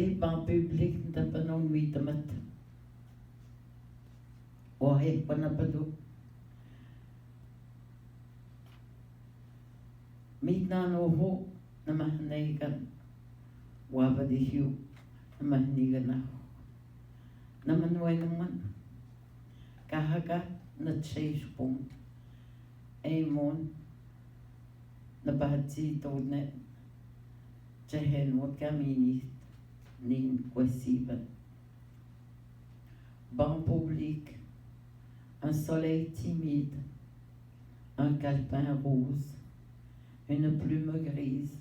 bancs publics de pas nuit de matin. Ouais, pas n'a pas d'eau. Maintenant, nous na mahanigan. Waba di hiu na mahanigan na. Namanuay naman. Kahagat na chase pong. Aimon na bahati tourne. Jehen wat kamini nin kwesiban. Banc public. Un soleil timide, un calepin rose, une plume grise.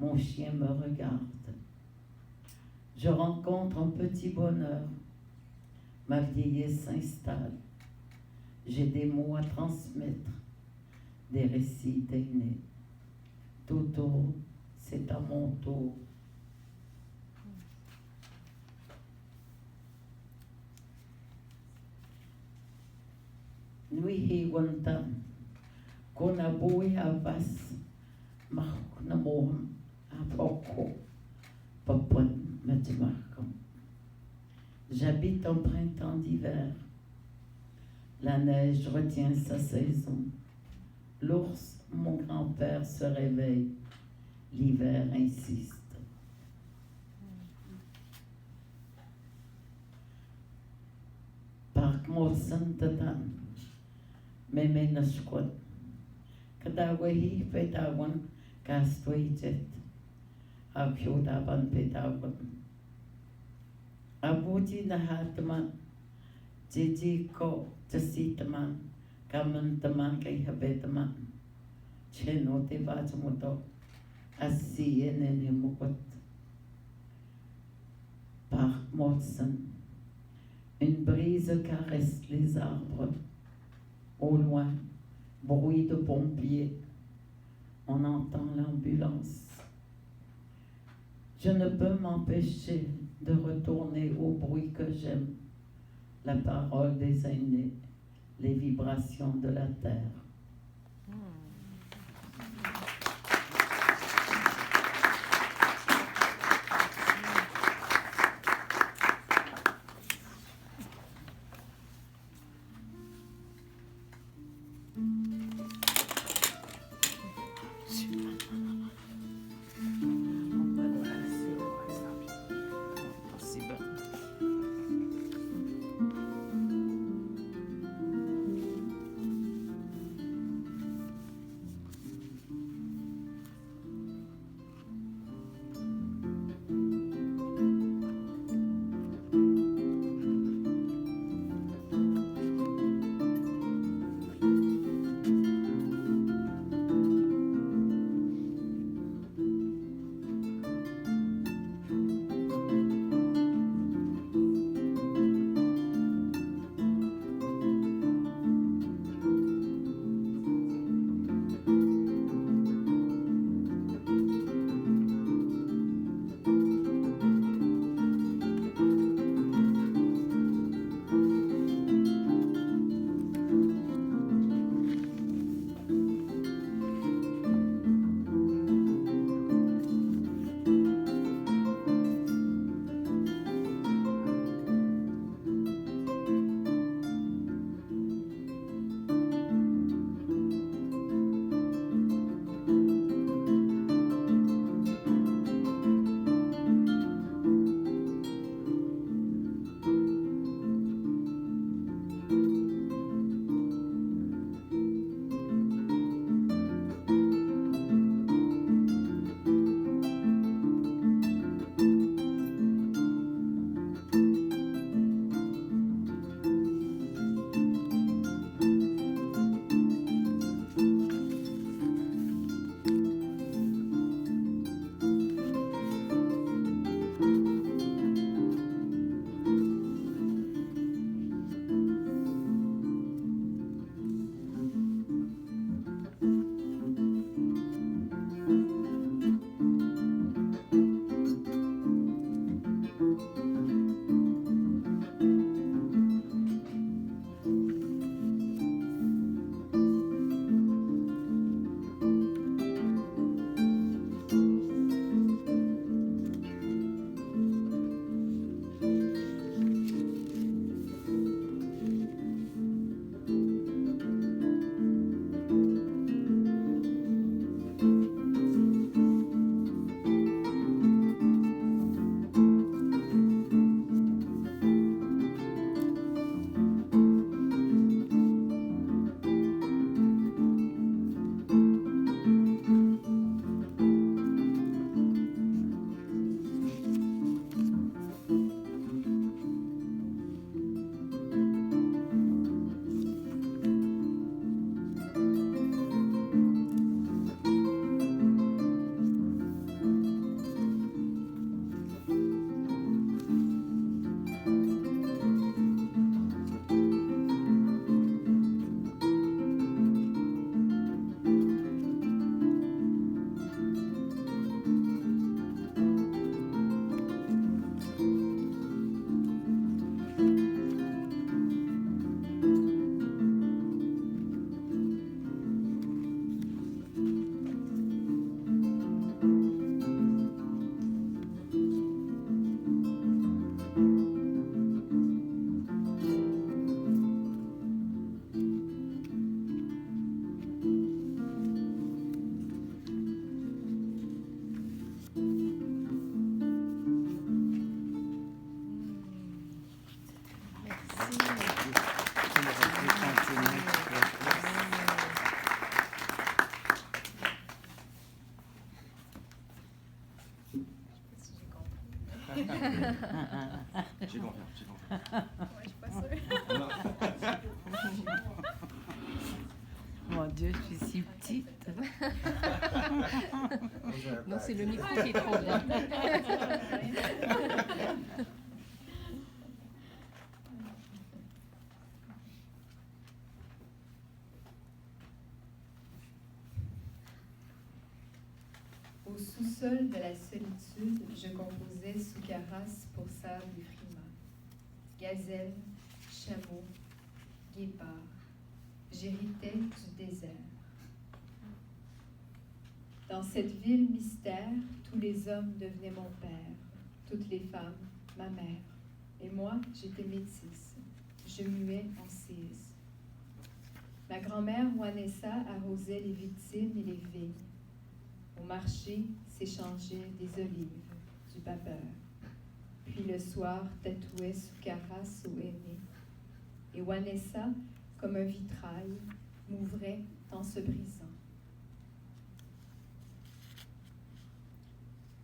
Mon chien me regarde. Je rencontre un petit bonheur. Ma vieillesse s'installe. J'ai des mots à transmettre, des récits d'aînés. Toto, c'est à mon tour. Nui hi wanta kona boi avas na moham apoko papon matimarkam. J'habite en printemps d'hiver. La neige retient sa saison. L'ours, mon grand-père, se réveille. L'hiver insiste. Park Molson Tatan. Meme na squat. Kadawahi petawan kastwaitet. Abhyodaban petawan. Abuti na hatman. Jiji ko jasitaman. Kaman taman kay habetaman. Cheno te vajamuto. Asiye nene mukot. Par Molson. Une brise caresse les arbres. Au loin, bruit de pompiers. On entend l'ambulance. Je ne peux m'empêcher de retourner au bruit que j'aime. La parole des aînés, les vibrations de la terre. J'ai confiance, j'ai confiance. Ouais, je suis pas sûre. Mon Dieu, je suis si petite. Non, c'est le micro qui est trop grand. Au sous-sol de la solitude, je composais Soukaras pour Sable et Frima. Gazelle, chameau, guépard, j'héritais du désert. Dans cette ville mystère, tous les hommes devenaient mon père, toutes les femmes, ma mère. Et moi, j'étais métisse, je muais en cise. Ma grand-mère Wanessa arrosait les victimes et les vignes. Au marché s'échangeaient des olives, du vapeur. Puis le soir tatouait Soukaras au aîné. Et Wanessa, comme un vitrail, m'ouvrait en se brisant.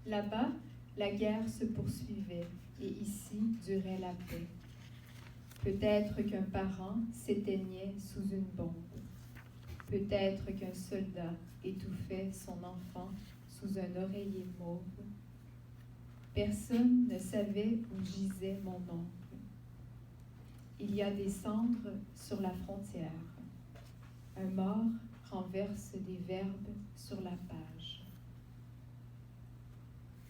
Là-bas, la guerre se poursuivait, et ici durait la paix. Peut-être qu'un parent s'éteignait sous une bombe. Peut-être qu'un soldat étouffait son enfant sous un oreiller mauve. Personne ne savait où gisait mon oncle. Il y a des cendres sur la frontière. Un mort renverse des verbes sur la page.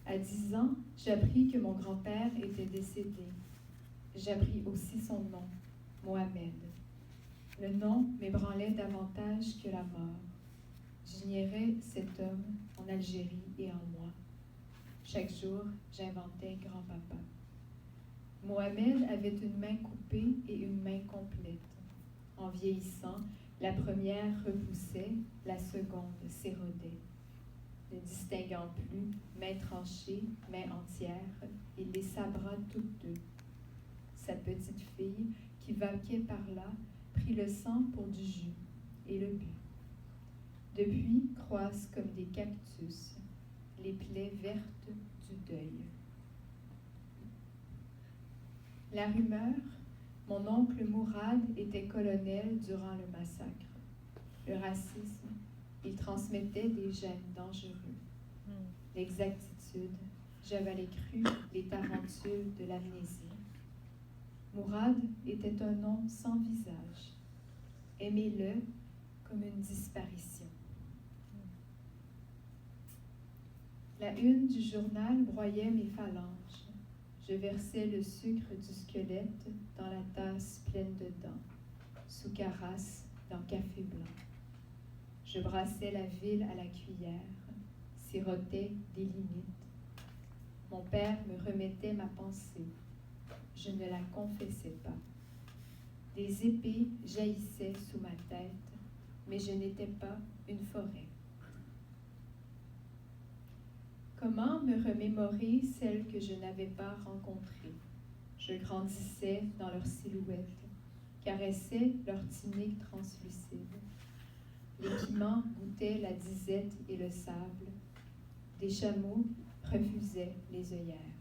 À 10 ans, j'appris que mon grand-père était décédé. J'appris aussi son nom, Mohamed. Le nom m'ébranlait davantage que la mort. J'ignorais cet homme en Algérie et en moi. Chaque jour, j'inventais grand-papa. Mohamed avait une main coupée et une main complète. En vieillissant, la première repoussait, la seconde s'érodait. Ne distinguant plus main tranchée, main entière, il les sabra toutes deux. Sa petite fille, qui vaquait par là, prit le sang pour du jus et le but. Depuis croissent comme des cactus les plaies vertes du deuil. La rumeur, mon oncle Mourad était colonel durant le massacre. Le racisme, il transmettait des gènes dangereux. L'exactitude, j'avalais cru les tarentules de l'amnésie. Mourad était un nom sans visage. Aimez-le comme une disparition. La une du journal broyait mes phalanges. Je versais le sucre du squelette dans la tasse pleine de dents, Soukaras dans café blanc. Je brassais la ville à la cuillère, sirotais des limites. Mon père me remettait ma pensée. Je ne la confessais pas. Des épées jaillissaient sous ma tête, mais je n'étais pas une forêt. Comment me remémorer celles que je n'avais pas rencontrées? Je grandissais dans leur silhouette, caressais leur tunique translucide. Les piments goûtaient la disette et le sable. Des chameaux refusaient les œillères.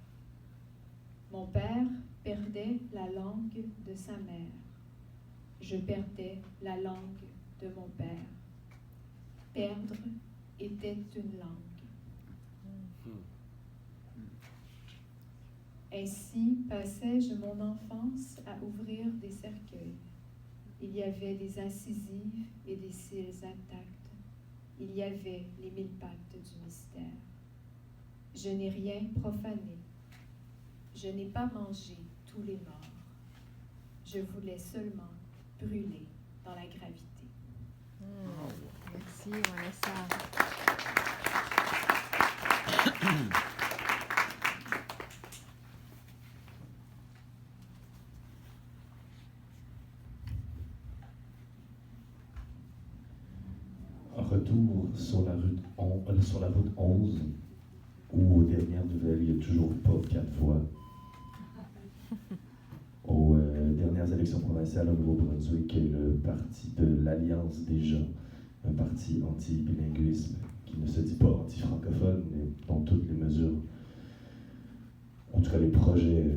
Mon père perdait la langue de sa mère. Je perdais la langue de mon père. Perdre était une langue. Ainsi passais-je mon enfance à ouvrir des cercueils. Il y avait des incisives et des cils intacts. Il y avait les 1000 pattes du mystère. Je n'ai rien profané. Je n'ai pas mangé tous les morts. Je voulais seulement brûler dans la gravité. Merci, Vanessa. Retour sur la route 11, où aux dernières nouvelles, il n'y a toujours pas 4 voix. Aux dernières élections provinciales au Nouveau-Brunswick, le parti de l'Alliance des gens, un parti anti-bilinguisme qui ne se dit pas anti-francophone, mais dont toutes les mesures, en tout cas les projets,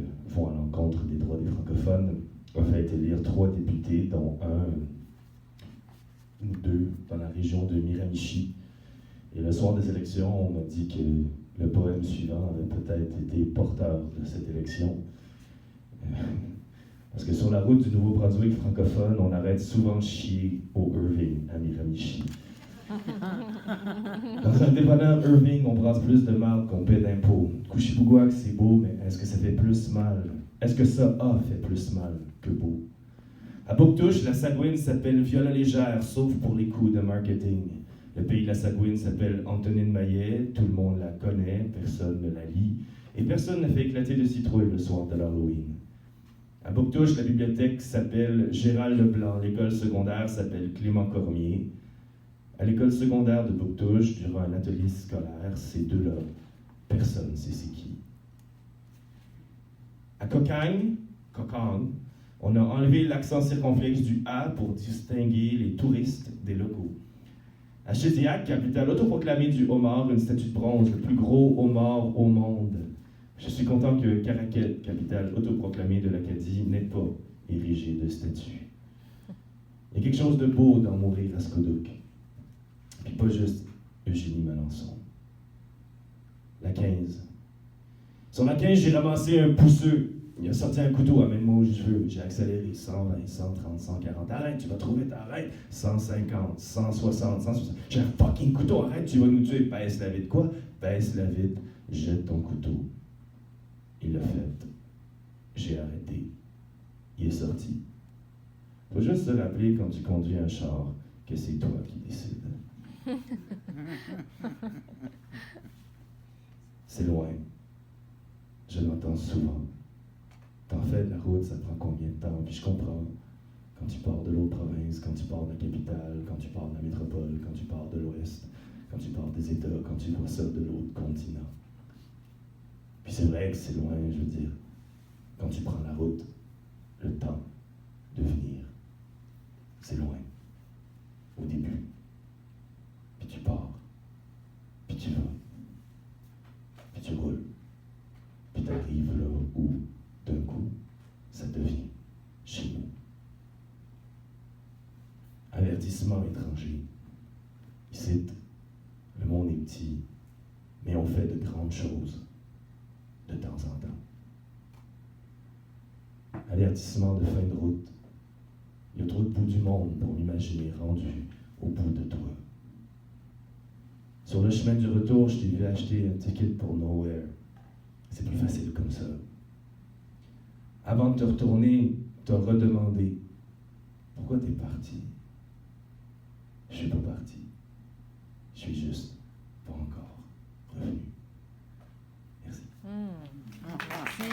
francophone a fait élire 3 députés, dont un ou 2 dans la région de Miramichi. Et le soir des élections, on m'a dit que le poème suivant avait peut-être été porteur de cette élection. Parce que sur la route du Nouveau-Brunswick francophone, on arrête souvent chier au Irving à Miramichi. Dans un dépanneur Irving, on brasse plus de mal qu'on paie d'impôts. Couchibougouac, c'est beau, mais est-ce que ça fait plus mal? Est-ce que ça a fait plus mal que beau? À Bouctouche, la Sagouine s'appelle Viola Légère, sauf pour les coups de marketing. Le pays de la Sagouine s'appelle Antonine Maillet, tout le monde la connaît, personne ne la lit, et personne n'a fait éclater de citrouille le soir de l'Halloween. À Bouctouche, la bibliothèque s'appelle Gérald Leblanc, l'école secondaire s'appelle Clément Cormier. À l'école secondaire de Bouctouche, durant un atelier scolaire, ces deux-là, personne ne sait c'est qui. À Cocagne, on a enlevé l'accent circonflexe du A pour distinguer les touristes des locaux. À Chediac, capitale autoproclamée du homard, une statue de bronze, le plus gros homard au monde. Je suis content que Caraquet, capitale autoproclamée de l'Acadie, n'ait pas érigé de statue. Il y a quelque chose de beau dans mourir à Scodouk. Puis pas juste Eugénie Melançon. La 15. Sur la 15, j'ai ramassé un pousseux. Il a sorti un couteau, amène-moi où je veux. J'ai accéléré 120, 130, 140. Arrête, tu vas trop vite, arrête. 150, 160, 160. J'ai un fucking couteau, arrête, tu vas nous tuer. Baisse la vitre. Quoi? Baisse la vitre, jette ton couteau. Il l'a fait. J'ai arrêté. Il est sorti. Faut juste se rappeler quand tu conduis un char que c'est toi qui décides. C'est loin. Je l'entends souvent. T'en fais de la route, ça te prend combien de temps? Puis je comprends. Quand tu pars de l'autre province, quand tu pars de la capitale, quand tu pars de la métropole, quand tu pars de l'ouest, quand tu pars des États, quand tu vois ça de l'autre continent. Puis c'est vrai que c'est loin, je veux dire. Quand tu prends la route, le temps de venir, c'est loin. Au début. Puis tu pars. Puis tu vas. Puis tu roules. Puis t'arrives là où, d'un coup, ça devient chez nous. Avertissement étranger. Ici, le monde est petit, mais on fait de grandes choses de temps en temps. Avertissement de fin de route. Il y a trop de bout du monde pour m'imaginer rendu au bout de toi. Sur le chemin du retour, je t'ai vu acheter un ticket pour Nowhere. C'est plus facile comme ça. Avant de te retourner, t'as redemandé pourquoi t'es parti. Je suis pas parti. Je suis juste pas encore revenu. Merci. Merci.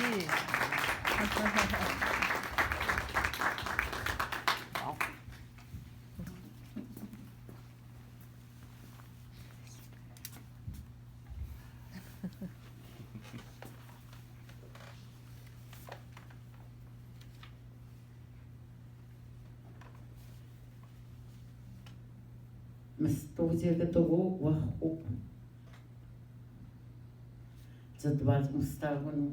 Mestouziagatogo wahu. Zadwaz mustagunu.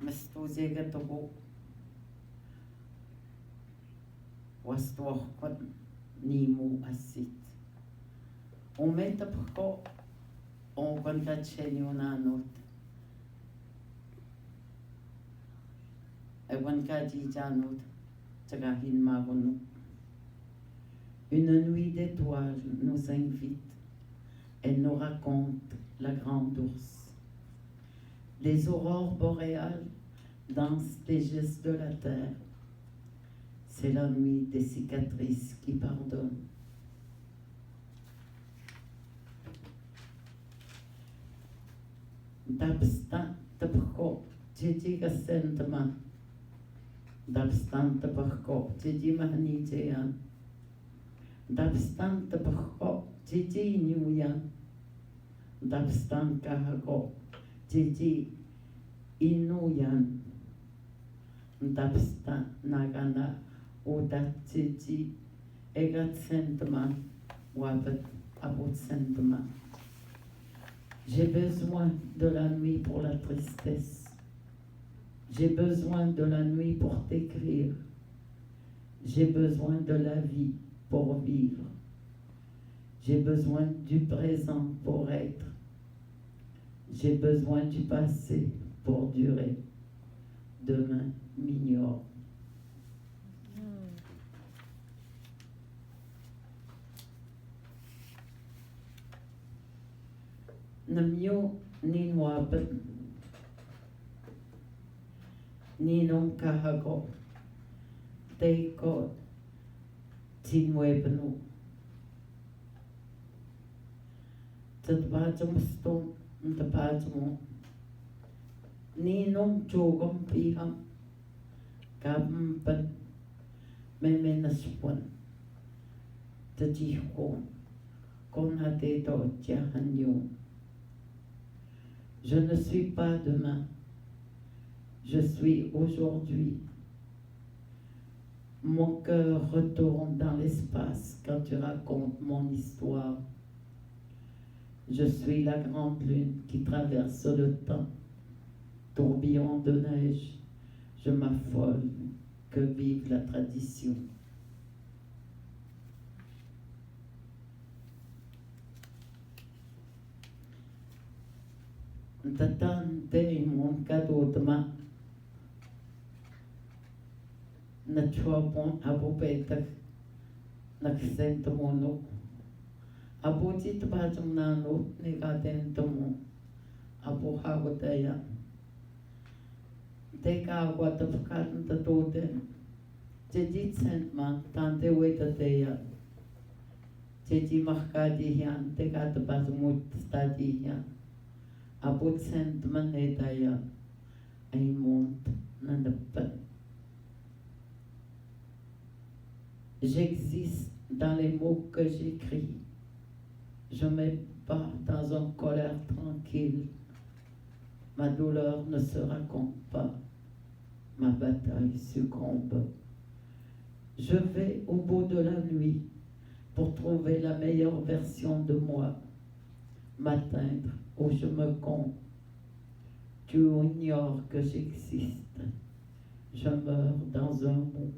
Mestouziagatogo wastuachkot nimu asit. Umeta pako on kongatchenionanot. Ewankajijanot tagahin magunu. Une nuit d'étoiles nous invite et nous raconte la grande ours. Les aurores boréales dansent les gestes de la terre. C'est la nuit des cicatrices qui pardonnent. D'abstant de parcours, Titi Gassentema. D'abstant de parcours, Titi Mahnitian. D'abstant de parcours, Titi Nuyan. D'abstant Kahago, Titi Inuyan. D'abstant Nagana, Odat Titi Egatsentema, Wabet Abotsentema. J'ai besoin de la nuit pour la tristesse. J'ai besoin de la nuit pour t'écrire. J'ai besoin de la vie pour vivre. J'ai besoin du présent pour être. J'ai besoin du passé pour durer. Demain m'ignore. Namyo ni wapen. Ni nong kahago. Teiko tinwebenu. Tatbajam stom ntapajamo. Ni nong jogam piham. Kampan memenaswan. Tajihon. Konhate to jahanyo. Je ne suis pas demain. Je suis aujourd'hui. Mon cœur retourne dans l'espace quand tu racontes mon histoire. Je suis la grande lune qui traverse le temps. Tourbillon de neige, je m'affole. Que vive la tradition. Tatante mon cadeau de ma. Nachwapon abupetak naksentomono. Abuti tabatum nano negatentomo. Abu hagotaya. Teka watafkan tatote. Jejit sentman tante wetateya. Jeji markadihian teka tabasmut stadihian. Abut sentman etaya. Aimont nandapat. J'existe dans les mots que j'écris. Je me bats dans une colère tranquille. Ma douleur ne se raconte pas. Ma bataille succombe. Je vais au bout de la nuit pour trouver la meilleure version de moi. M'atteindre où je me compte. Tu ignores que j'existe. Je meurs dans un mot.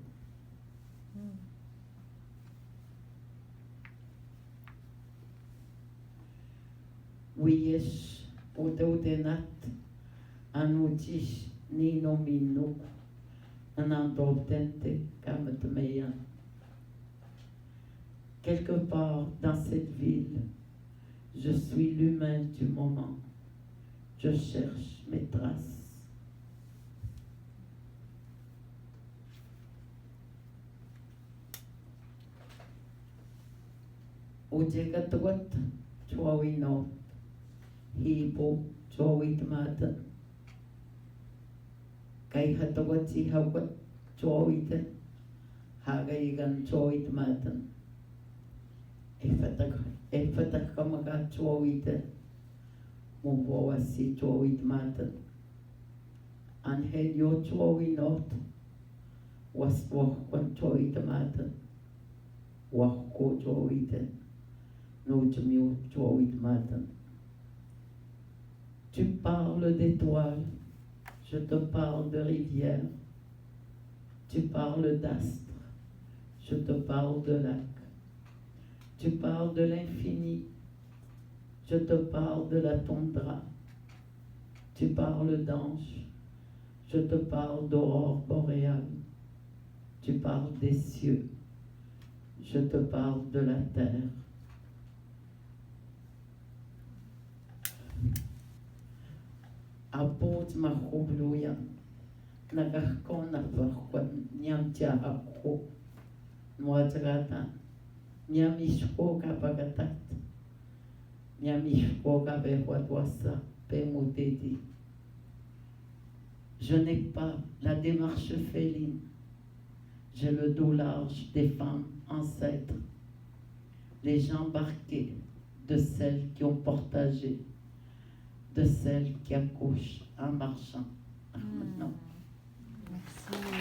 Wiyesh uteutenat anutish ni nomino anandoptente kamatmeya. Quelque part dans cette ville, je suis l'humain du moment. Je cherche mes traces. Ujekatwat chwawino. Hibo chowit mata. Kai hatawat si hawat chowit. Hagaigan chowit mata. Efatak kamaga chowit. Mubawa si chowit mata. Anhelio chowinot. Was wakwan chowit mata. Wakko chowit. No chumio chowit mata. Tu parles d'étoiles, je te parle de rivières. Tu parles d'astres, je te parle de lacs. Tu parles de l'infini, je te parle de la toundra. Tu parles d'anges, je te parle d'aurore boréale. Tu parles des cieux, je te parle de la terre. Abot mahubluya nagahkon na farkwan nyam tia akho nwatagata nyam ishko kapagatat nyam ishko kapehwatwasa pemuteti. Je n'ai pas la démarche féline, j'ai le dos large des femmes ancêtres, les jambes barquées de celles qui ont partagé, de celles qui accouchent en marchant. Non. Merci.